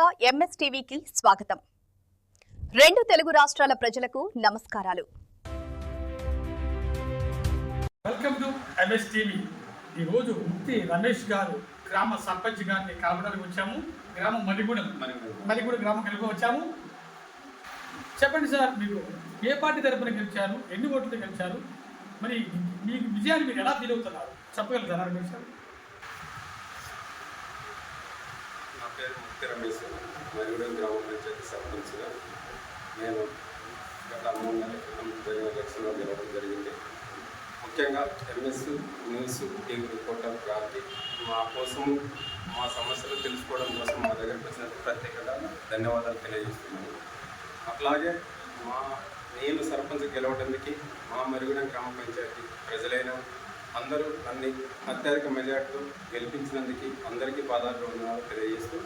ముందుగా ఎంఎస్ టీవీకి స్వాగతం. రెండు తెలుగు రాష్ట్రాల ప్రజలకు నమస్కారాలు. Welcome to MS TV. ఈ రోజు ముక్తి రమేష్ గారు గ్రామ సర్పంచ్ గారిని కలవడానికి వచ్చాము. గ్రామం మలిగూడ గ్రామం కలిపి వచ్చాము. చెప్పండి సార్, మీకు ఏ పార్టీ తరపున గెలిచారు, ఎన్ని ఓట్లతో గెలిచారు, మరి మీకు విజయాన్ని మీరు ఎలా ఫీల్ అవుతున్నారు చెప్పగలుగుతారా రమేష్ సార్? నా పేరు ముక్తి రమేష్, మలిగూడ గ్రామ పంచాయతీ సర్పంచ్గా నేను గత 3 నెలల క్రితం జరిగిన ఎలక్షన్లో గెలవడం జరిగింది. ముఖ్యంగా ఎంఎస్ న్యూస్ టీవీ రిపోర్టర్ గారికి మా కోసం మా సమస్యలు తెలుసుకోవడం కోసం మా దగ్గరికి వచ్చినందుకు ప్రత్యేకంగా ధన్యవాదాలు తెలియజేస్తున్నాను. అట్లాగే నేను సర్పంచ్ గెలవడానికి మా మలిగూడెం గ్రామ పంచాయతీ ప్రజలైన అందరూ నన్ను అత్యధిక మెజార్టీతో గెలిపించినందుకు అందరికీ పాదాభివందనాలు తెలియజేస్తూ,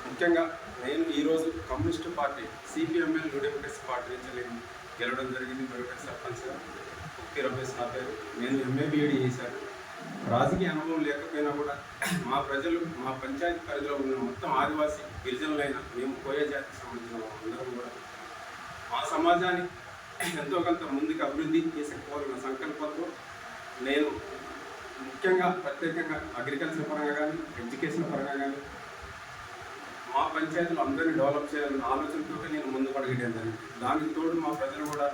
ముఖ్యంగా నేను ఈరోజు communist party CPML new democracy party నుంచి నేను గెలవడం జరిగింది. మలిగూడెం సర్పంచ్గా ముక్తి రమేష్ నా పేరు. నేను ఎంఏబిఎడ్ చేశాను. రాజకీయ అనుభవం లేకపోయినా కూడా మా ప్రజలు మా పంచాయతీ పరిధిలో ఉన్న మొత్తం ఆదివాసీ గిరిజనులైన మేము కోయ జాతికి సంబంధించిన అందరం కూడా మా సమాజాన్ని ఎంతో కొంత ముందుకు అభివృద్ధి చేసుకోవాలన్న సంకల్పంతో నేను ముఖ్యంగా ప్రత్యేకంగా అగ్రికల్చర్ పరంగా కానీ ఎడ్యుకేషన్ పరంగా కానీ మా పంచాయతీలు అందరినీ డెవలప్ చేయాలన్న ఆలోచనతో నేను ముందు పడగడం జరిగింది. దానికి తోడు మా ప్రజలు కూడా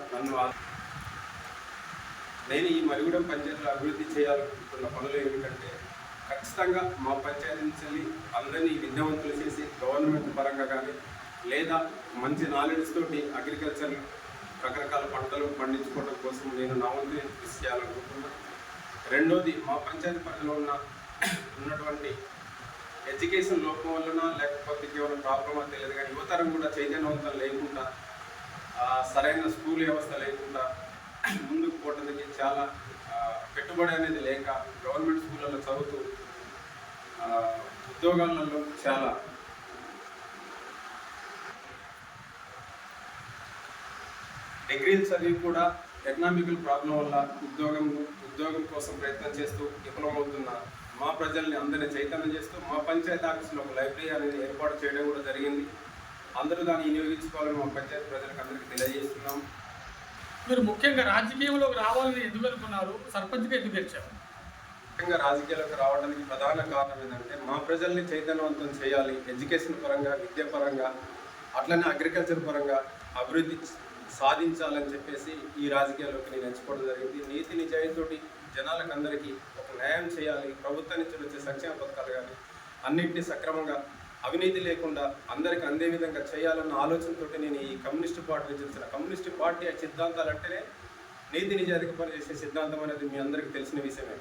నేను ఈ మలిగూడెం పంచాయతీలో అభివృద్ధి చేయాలనుకుంటున్న పనులు ఏమిటంటే, ఖచ్చితంగా మా పంచాయతీ నుంచి అందరినీ విద్యావంతులు చేసి గవర్నమెంట్ పరంగా కానీ లేదా మంచి నాలెడ్జ్ తోటి అగ్రికల్చర్ రకరకాల పంటలు పండించుకోవడం కోసం నేను నా వంతు కృషి చేయాలనుకుంటున్నాను. రెండోది, మా పంచాయతీ పరిధిలో ఉన్నటువంటి ఎడ్యుకేషన్ లోపం వలన లేకపోతే కేవలం ప్రాబ్లమా తెలియదు కానీ యువతరం కూడా చైతన్యవంతం లేకుండా సరైన స్కూల్ వ్యవస్థ లేకుండా ముందుకు పోవడానికి చాలా పెట్టుబడి అనేది లేక గవర్నమెంట్ స్కూళ్ళలో చదువుతూ ఉద్యోగాలలో చాలా డిగ్రీలు చదివి కూడా ఎకనామికల్ ప్రాబ్లం వల్ల ఉద్యోగం కోసం ప్రయత్నం చేస్తూ విఫలమవుతున్న మా ప్రజల్ని అందరినీ చైతన్యం చేస్తూ మా పంచాయతీ ఆఫీసులో ఒక లైబ్రరీ అనేది ఏర్పాటు చేయడం కూడా జరిగింది. అందరూ దాన్ని వినియోగించుకోవాలని మా పంచాయతీ ప్రజలకు అందరికీ తెలియజేస్తున్నాం. మీరు ముఖ్యంగా రాజకీయంలోకి రావాలని ఎందుకు అనుకున్నారు? సర్పంచ్గా ఎందుకు గెలిచారు? ముఖ్యంగా రాజకీయాలకు రావడానికి ప్రధాన కారణం ఏంటంటే, మా ప్రజల్ని చైతన్యవంతం చేయాలి, ఎడ్యుకేషన్ పరంగా, విద్య పరంగా, అట్లనే అగ్రికల్చర్ పరంగా అభివృద్ధి సాధించాలని చెప్పేసి ఈ రాజకీయాల్లోకి నేను ఎంచుకోవడం జరిగింది. నీతి నిజాయితీతోటి జనాలకు అందరికీ ఒక న్యాయం చేయాలి, ప్రభుత్వం నుంచి వచ్చే సంక్షేమ పథకాలు కానీ అన్నింటినీ సక్రమంగా అవినీతి లేకుండా అందరికీ అందే విధంగా చేయాలన్న ఆలోచనతో నేను ఈ కమ్యూనిస్టు పార్టీని చూసిన. కమ్యూనిస్టు పార్టీ సిద్ధాంతాలు అంటేనే నీతి నిజాయితీగా పనిచేసే సిద్ధాంతం అనేది మీ అందరికీ తెలిసిన విషయమే.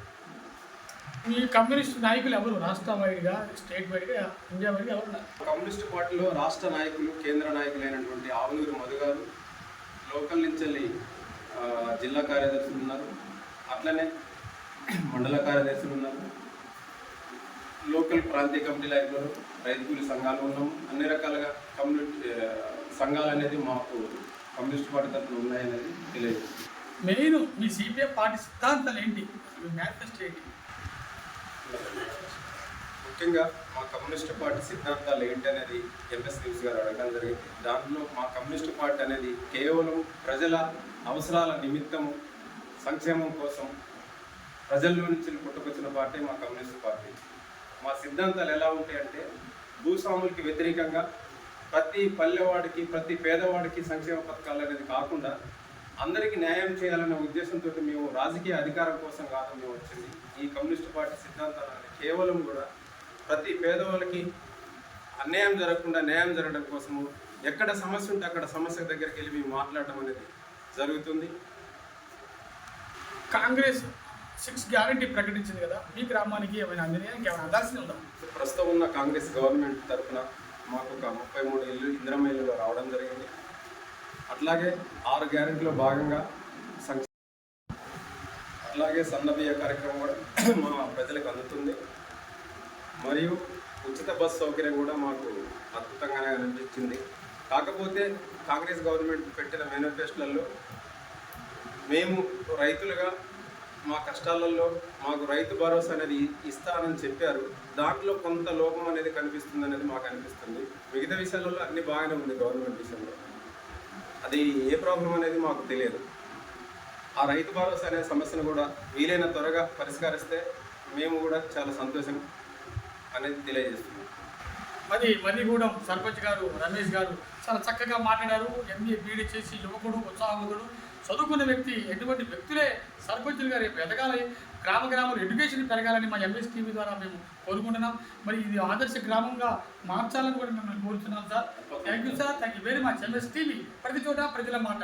ఈ కమ్యూనిస్ట్ నాయకులు ఎవరు? రాష్ట్ర వైడ్గా, స్టేట్ వైడ్గా, ఇండియా వైడ్గా ఎవరు? కమ్యూనిస్టు పార్టీలో రాష్ట్ర నాయకులు, కేంద్ర నాయకులైనటువంటి ఆవునూరు మధు గారు, లోకల్ నుంచి వెళ్ళి జిల్లా కార్యదర్శులు ఉన్నారు, అట్లనే మండల కార్యదర్శులు ఉన్నారు, లోకల్ ప్రాంతీయ కమిటీలు అయిపోయారు, రైతు కూలి సంఘాలు ఉన్నాము. అన్ని రకాలుగా కమ్యూనిటీ సంఘాలు అనేది మాకు కమ్యూనిస్ట్ పార్టీ తరఫున ఉన్నాయనేది తెలియజేస్తుంది. మెయిన్ మీ సిపిఎం పార్టీ సిద్ధాంతాలు ఏంటి, మేనిఫెస్టో ఏంటి? ముఖ్యంగా మా కమ్యూనిస్ట్ పార్టీ సిద్ధాంతాలు ఏంటి అనేది ఎంఎస్ న్యూస్ గారు అడగడం జరిగింది. దాంట్లో మా కమ్యూనిస్ట్ పార్టీ అనేది కేవలం ప్రజల అవసరాల నిమిత్తము, సంక్షేమం కోసం ప్రజల్లో నుంచి పుట్టుకొచ్చిన పార్టీ మా కమ్యూనిస్ట్ పార్టీ. మా సిద్ధాంతాలు ఎలా ఉంటాయంటే, భూస్వాములకి వ్యతిరేకంగా ప్రతి పల్లెవాడికి, ప్రతి పేదవాడికి సంక్షేమ పథకాలు అనేది కాకుండా అందరికీ న్యాయం చేయాలనే ఉద్దేశంతో మేము రాజకీయ అధికారం కోసం కాదు మేము వచ్చింది. ఈ కమ్యూనిస్ట్ పార్టీ సిద్ధాంతాలు కేవలం కూడా ప్రతి పేదవాళ్ళకి అన్యాయం జరగకుండా న్యాయం జరగడం కోసము, ఎక్కడ సమస్య ఉంటే అక్కడ సమస్య దగ్గరికి వెళ్ళి మేము మాట్లాడడం అనేది జరుగుతుంది. కాంగ్రెస్ 6 గ్యారంటీ ప్రకటించింది కదా, మీ గ్రామానికి ఏమైనా అందినాయానికి ఏమైనా అందాల్సి ఉందా? ప్రస్తుతం ఉన్న కాంగ్రెస్ గవర్నమెంట్ తరఫున మాకు ఒక 33 ఇల్లు ఇందిరమ్మ ఇల్లులో రావడం జరిగింది. అట్లాగే 6 గ్యారంటీలో భాగంగా అట్లాగే సన్నబియ్య కార్యక్రమం కూడా మా ప్రజలకు అందుతుంది. మరియు ఉచిత బస్ సౌకర్యం కూడా మాకు అద్భుతంగానే అనిపించింది. కాకపోతే కాంగ్రెస్ గవర్నమెంట్ పెట్టిన మేనిఫెస్టోలలో మేము రైతులుగా మా కష్టాలలో మాకు రైతు భరోసా అనేది ఇస్తానని చెప్పారు. దాంట్లో కొంత లోపం అనేది కనిపిస్తుంది అనేది మాకు అనిపిస్తుంది. మిగతా విషయాలలో అన్నీ బాగానే ఉంది గవర్నమెంట్ విషయంలో. అది ఏ ప్రాబ్లం అనేది మాకు తెలియదు. ఆ రైతు భరోసా అనే సమస్యను కూడా వీలైన త్వరగా పరిష్కరిస్తే మేము కూడా చాలా సంతోషం అనేది తెలియజేస్తున్నాం. మరి మర్రిగూడెం సర్పంచ్ గారు రమేష్ గారు చాలా చక్కగా మాట్లాడారు. ఎంఏ బీడీ చేసి యువకుడు, ఉత్సాహవంతుడు, చదువుకున్న వ్యక్తి. ఎటువంటి వ్యక్తులే సర్పంచులు గారు రేపు ఎదగాలి, గ్రామంలో ఎడ్యుకేషన్ పెరగాలని మా ఎంఎస్ టీవీ ద్వారా మేము కోరుకుంటున్నాం. మరి ఇది ఆదర్శ గ్రామంగా మార్చాలని కూడా మిమ్మల్ని కోరుతున్నాం sir. Thank you sir, thank you very much. MS TV, ప్రతి చోట ప్రజల మాట.